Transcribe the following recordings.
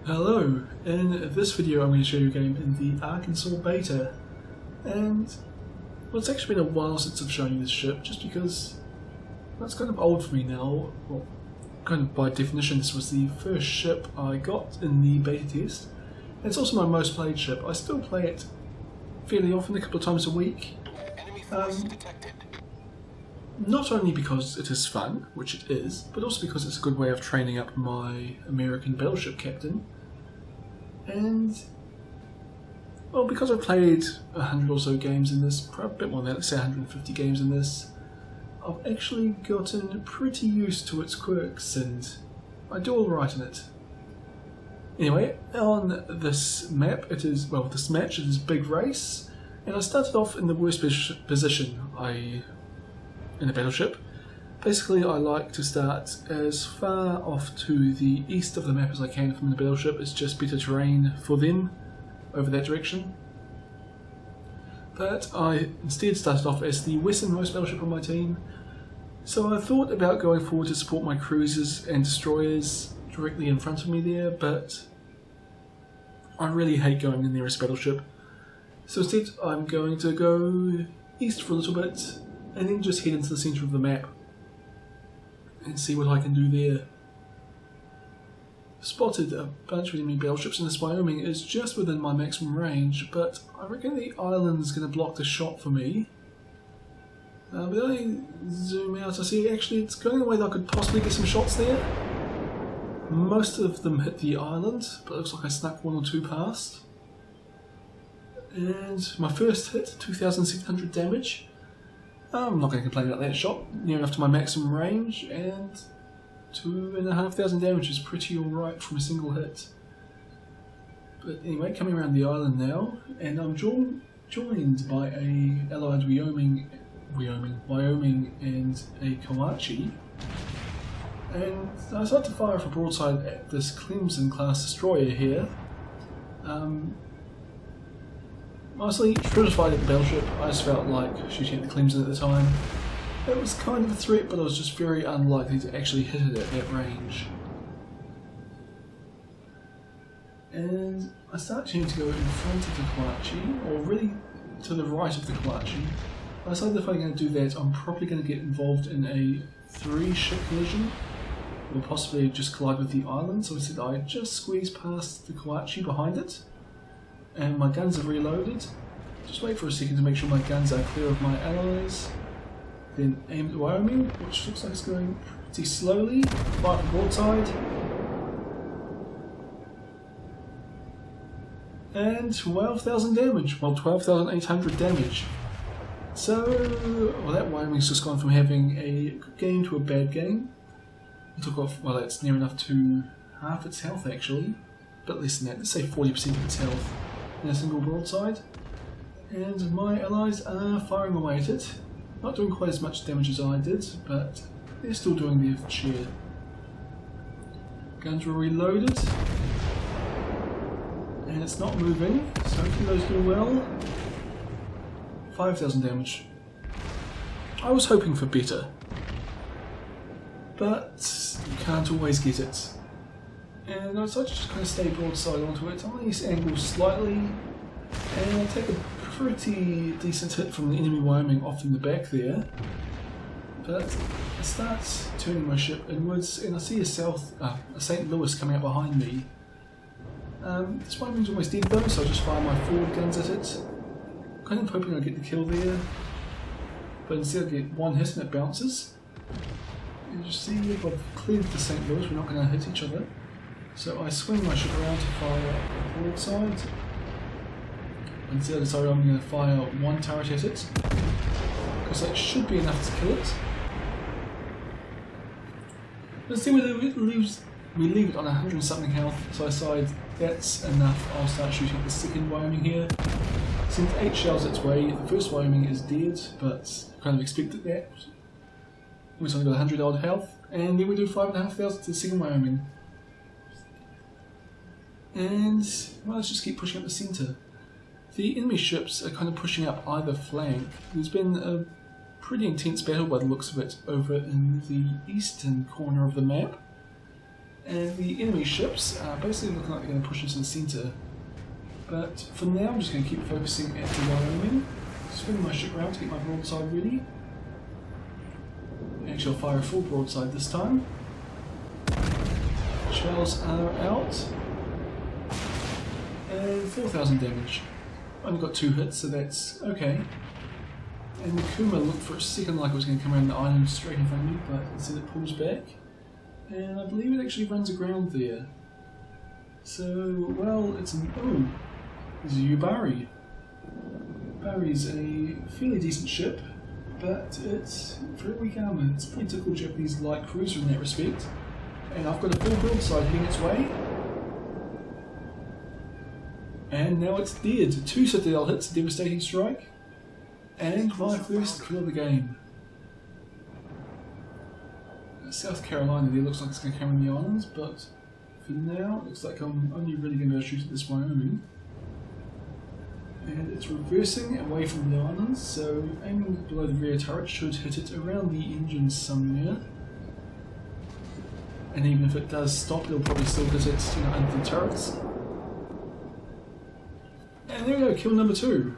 Hello, in this video I'm going to show you a game in the Arkansas beta, and well, it's actually been a while since I've shown you this ship just because that's kind of old for me now. Well, kind of by definition this was the first ship I got in the beta test, and it's also my most played ship. I still play it fairly often, a couple of times a week. Not only because it is fun, which it is, but also because it's a good way of training up my American battleship captain. And, well, because I've played 100 or so games in this, a bit more than that, let's say 150 games in this, I've actually gotten pretty used to its quirks and I do alright in it. Anyway, on this map, this match, it is Big Race, and I started off in the worst position in a battleship. Basically, I like to start as far off to the east of the map as I can from the battleship. It's just better terrain for them over that direction. But I instead started off as the westernmost battleship on my team, so I thought about going forward to support my cruisers and destroyers directly in front of me there, but I really hate going in there as a battleship. So instead I'm going to go east for a little bit and then just head into the centre of the map and see what I can do there. Spotted a bunch of enemy battleships in this Wyoming. Is just within my maximum range, but I reckon the island's going to block the shot for me. But I zoom out, I see actually it's going the way that I could possibly get some shots there. Most of them hit the island, but it looks like I snuck one or two past. And my first hit, 2,700 damage. I'm not going to complain about that shot, near enough to my maximum range, and 2,500 damage is pretty alright from a single hit. But anyway, coming around the island now, and I'm joined by a allied Wyoming and a Kawachi, and I decided to fire off a broadside at this Clemson class destroyer here. Honestly, should have fired at the battleship. I just felt like shooting at the Clemson at the time. It was kind of a threat, but I was just very unlikely to actually hit it at that range. And I start to go in front of the Kawachi, or really to the right of the Kawachi. I decided if I'm going to do that, I'm probably going to get involved in a 3-ship collision, or possibly just collide with the island. So I said I just squeeze past the Kawachi behind it. And my guns are reloaded. Just wait for a second to make sure my guns are clear of my allies. Then aim at Wyoming, which looks like it's going pretty slowly. Fire for broadside. And 12,000 damage. Well, 12,800 damage. So, well, that Wyoming's just gone from having a good game to a bad game. It took off, well, it's near enough to half its health actually. But less than that, let's say 40% of its health in a single broadside, and my allies are firing away at it. Not doing quite as much damage as I did, but they're still doing their share. Guns were reloaded, and it's not moving, so hopefully those do well. 5,000 damage. I was hoping for better, but you can't always get it. And I decided to just kind of stay broadside onto it. I angle slightly, and I take a pretty decent hit from the enemy Wyoming off in the back there. But I start turning my ship inwards, and I see a St. Louis coming up behind me. This Wyoming's almost dead though, so I just fire my forward guns at it. Kind of hoping I get the kill there, but instead I get one hit and it bounces. And you see, I've cleared the St. Louis, we're not going to hit each other. So I swing my ship around to fire a broadside. Instead I decided I'm going to fire one turret at it, because that should be enough to kill it. But instead we leave it on 100 and something health, so I decide that's enough. I'll start shooting at the second Wyoming here. Sent 8 shells its way. The first Wyoming is dead, but I kind of expected that. We've only got 100 odd health, and then we do 5,500 to the second Wyoming. And, well, let's just keep pushing up the centre. The enemy ships are kind of pushing up either flank. There's been a pretty intense battle by the looks of it over in the eastern corner of the map. And the enemy ships are basically looking like they're going to push into the centre. But for now I'm just going to keep focusing at the Wyoming. Swing my ship around to get my broadside ready. Actually I'll fire a full broadside this time. Shells are out. And 4,000 damage. Only got 2 hits, so that's okay. And the Kuma looked for a second like it was going to come around the island straight in front of me, but instead it pulls back. And I believe it actually runs aground there. So, well, it's an... oh, this is Yubari. Yubari's a fairly decent ship, but it's very weak armour. It's a pretty typical Japanese light cruiser in that respect. And I've got a full broadside heading its way. And now it's dead. 2 Citadel hits, a devastating strike. And my first kill of the game. South Carolina there looks like it's going to come in the islands, but for now it looks like I'm only really going to shoot at this Wyoming. And it's reversing away from the islands, so aiming below the rear turret should hit it around the engine somewhere. And even if it does stop, it'll probably still hit it, under the turrets. And there we go, kill number 2.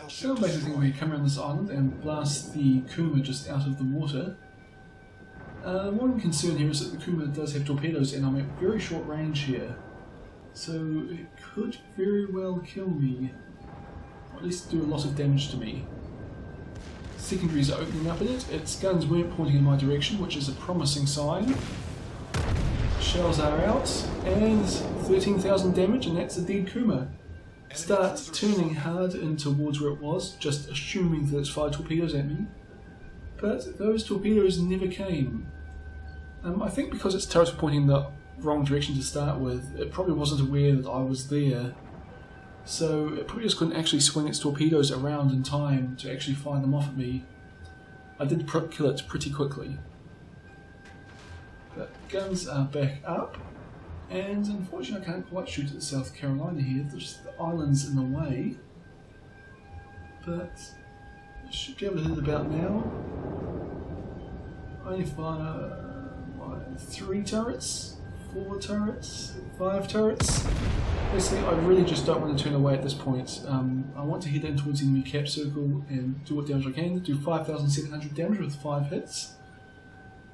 So basically we come around this island and blast the Kuma just out of the water. One concern here is that the Kuma does have torpedoes and I'm at very short range here. So it could very well kill me, or at least do a lot of damage to me. Secondaries are opening up in it, its guns weren't pointing in my direction, which is a promising sign. Shells are out, and 13,000 damage, and that's a dead Kuma. Start turning hard in towards where it was, just assuming that it's fired torpedoes at me. But those torpedoes never came. I think because its turrets were pointing in the wrong direction to start with, it probably wasn't aware that I was there. So it probably just couldn't actually swing its torpedoes around in time to actually fire them off at me. I did kill it pretty quickly. But guns are back up. And unfortunately I can't quite shoot at South Carolina here, there's the islands in the way. But I should be able to hit it about now. I only fire 3 turrets, 4 turrets, 5 turrets. Basically I really just don't want to turn away at this point. I want to head in towards the enemy cap circle and do what damage I can. Do 5,700 damage with 5 hits.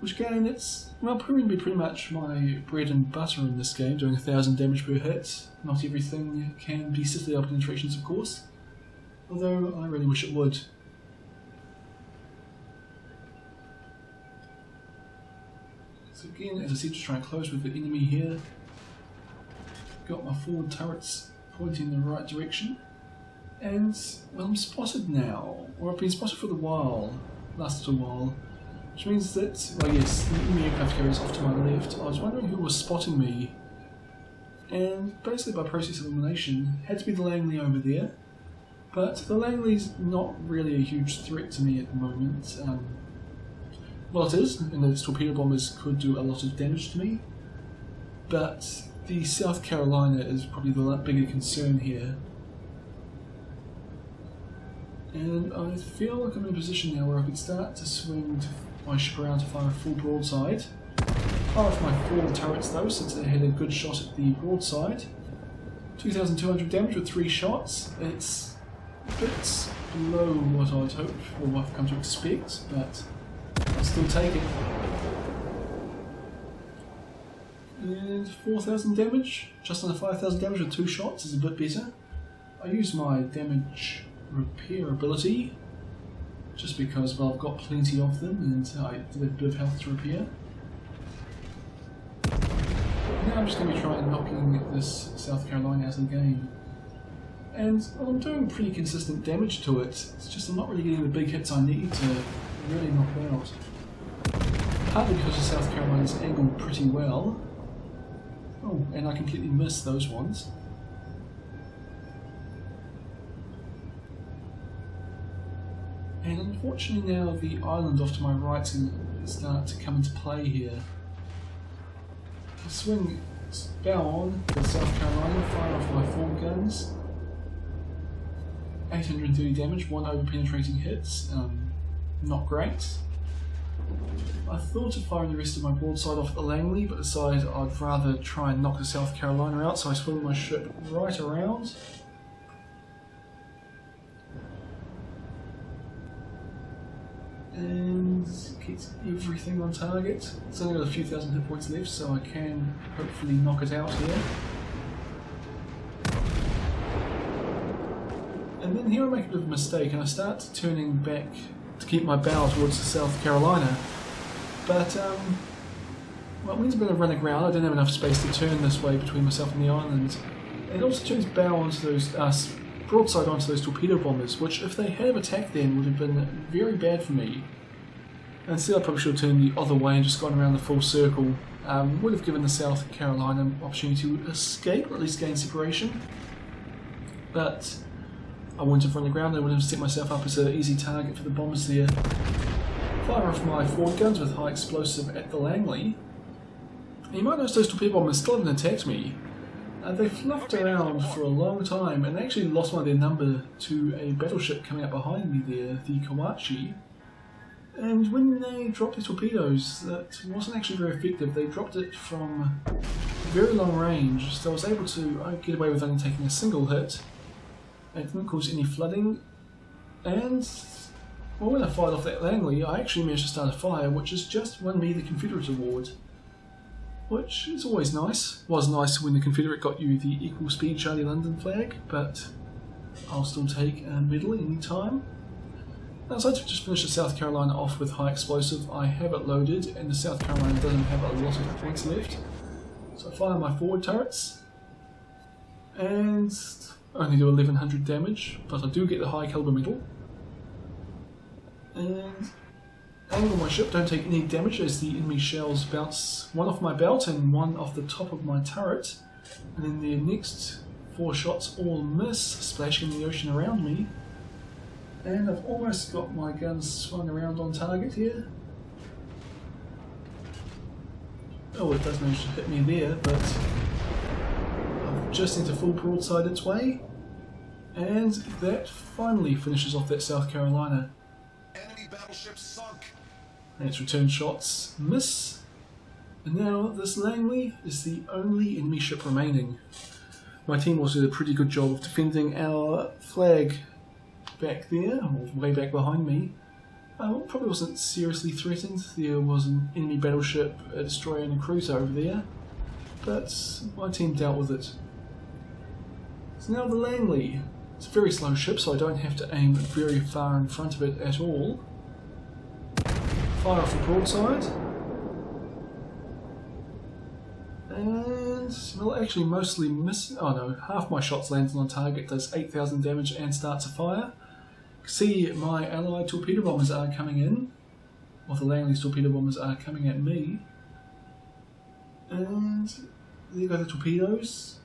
Which again, it's proving to be pretty much my bread and butter in this game, doing 1,000 damage per hit. Not everything can be Citadel penetrations, of course, although I really wish it would. So again, as I said, just trying to close with the enemy here. Got my forward turrets pointing in the right direction, and well, I'm spotted now, or I've been spotted for a while, lasted a while. Which means that, well yes, the enemy aircraft carrier is off to my left. I was wondering who was spotting me, and basically by process of elimination, had to be the Langley over there. But the Langley's not really a huge threat to me at the moment. Well, it is, and those torpedo bombers could do a lot of damage to me. But the South Carolina is probably the bigger concern here. And I feel like I'm in a position now where I can start to swing my ship around to fire a full broadside. Fire off my 4 turrets though, since it had a good shot at the broadside. 2,200 damage with 3 shots. It's a bit below what I'd hoped, or what I've come to expect, but I'll still take it. And 4,000 damage, just under 5,000 damage with 2 shots is a bit better. I use my damage repair ability, just because, well, I've got plenty of them and I did a bit of health to repair. But now I'm just going to be trying knocking this South Carolina out of the game. And well, I'm doing pretty consistent damage to it, it's just I'm not really getting the big hits I need to really knock it out. Partly because the South Carolina's angled pretty well. Oh, and I completely missed those ones. And unfortunately now the island off to my right is going to start to come into play here. I swing bow on to South Carolina, fire off my 4 guns. 830 damage, 1 over penetrating hits, not great. I thought of firing the rest of my broadside off at the Langley, but decided I'd rather try and knock the South Carolina out, so I swung my ship right around. And get everything on target. It's only got a few thousand hit points left, so I can hopefully knock it out here. And then here I make a bit of a mistake and I start turning back to keep my bow towards the South Carolina. But, well, it means a bit of running around. I don't have enough space to turn this way between myself and the island. And it also turns bow onto those, broadside onto those torpedo bombers, which if they had attacked then would have been very bad for me. And instead I probably should have turned the other way and just gone around the full circle. Would have given the South Carolina an opportunity to escape, or at least gain separation. But I wouldn't have run aground, I would have set myself up as an easy target for the bombers there. Fire off my forward guns with high explosive at the Langley. And you might notice those torpedo bombers still haven't attacked me. They fluffed around for a long time and actually lost one of their number to a battleship coming up behind me there, the Kawachi. And when they dropped their torpedoes, that wasn't actually very effective. They dropped it from very long range, so I was able to get away with only taking a single hit. It didn't cause any flooding. And well, when I fired off that Langley, I actually managed to start a fire, which has just won me the Confederate Award. Which is always nice. Was nice when the Confederate got you the Equal Speed Charlie London flag, but I'll still take a medal any time. Now, so to just finish the South Carolina off with high explosive, I have it loaded, and the South Carolina doesn't have a lot of points left. So I fire my forward turrets, and I only do 1100 damage, but I do get the high caliber medal. And angle my ship, don't take any damage as the enemy shells bounce one off my belt and one off the top of my turret. And then the next 4 shots all miss, splashing in the ocean around me. And I've almost got my guns swung around on target here. Oh, it does manage to hit me there, but I've just into full broadside its way. And that finally finishes off that South Carolina. Enemy battleship sunk. And its return shots miss. And now this Langley is the only enemy ship remaining. My team also did a pretty good job of defending our flag back there, or way back behind me. Probably wasn't seriously threatened. There was an enemy battleship, a destroyer and a cruiser over there. But my team dealt with it. So now the Langley. It's a very slow ship, so I don't have to aim very far in front of it at all. Fire off the broadside. And, well, actually mostly miss. Oh no, half my shots landed on target, does 8000 damage and starts a fire. See, my allied torpedo bombers are coming in. Or the Langley's torpedo bombers are coming at me. And there go the torpedoes.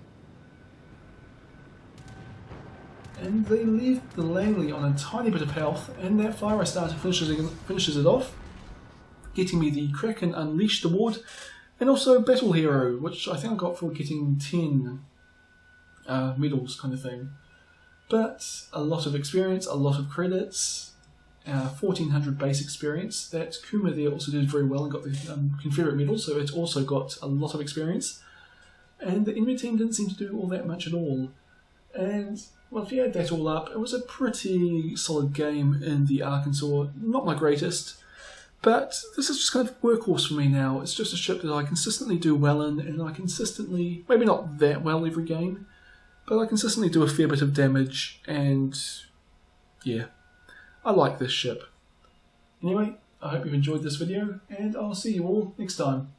And they leave the Langley on a tiny bit of health, and that fire starter finishes it off, getting me the Kraken Unleashed award, and also Battle Hero, which I think I got for getting 10 medals kind of thing. But a lot of experience, a lot of credits, 1400 base experience. That Kuma there also did very well and got the Confederate medal, so it also got a lot of experience. And the enemy team didn't seem to do all that much at all. And well, if you add that all up, it was a pretty solid game in the Arkansas. Not my greatest, but this is just kind of a workhorse for me now. It's just a ship that I consistently do well in, and I consistently, maybe not that well every game, but I consistently do a fair bit of damage, and yeah, I like this ship. Anyway, I hope you've enjoyed this video, and I'll see you all next time.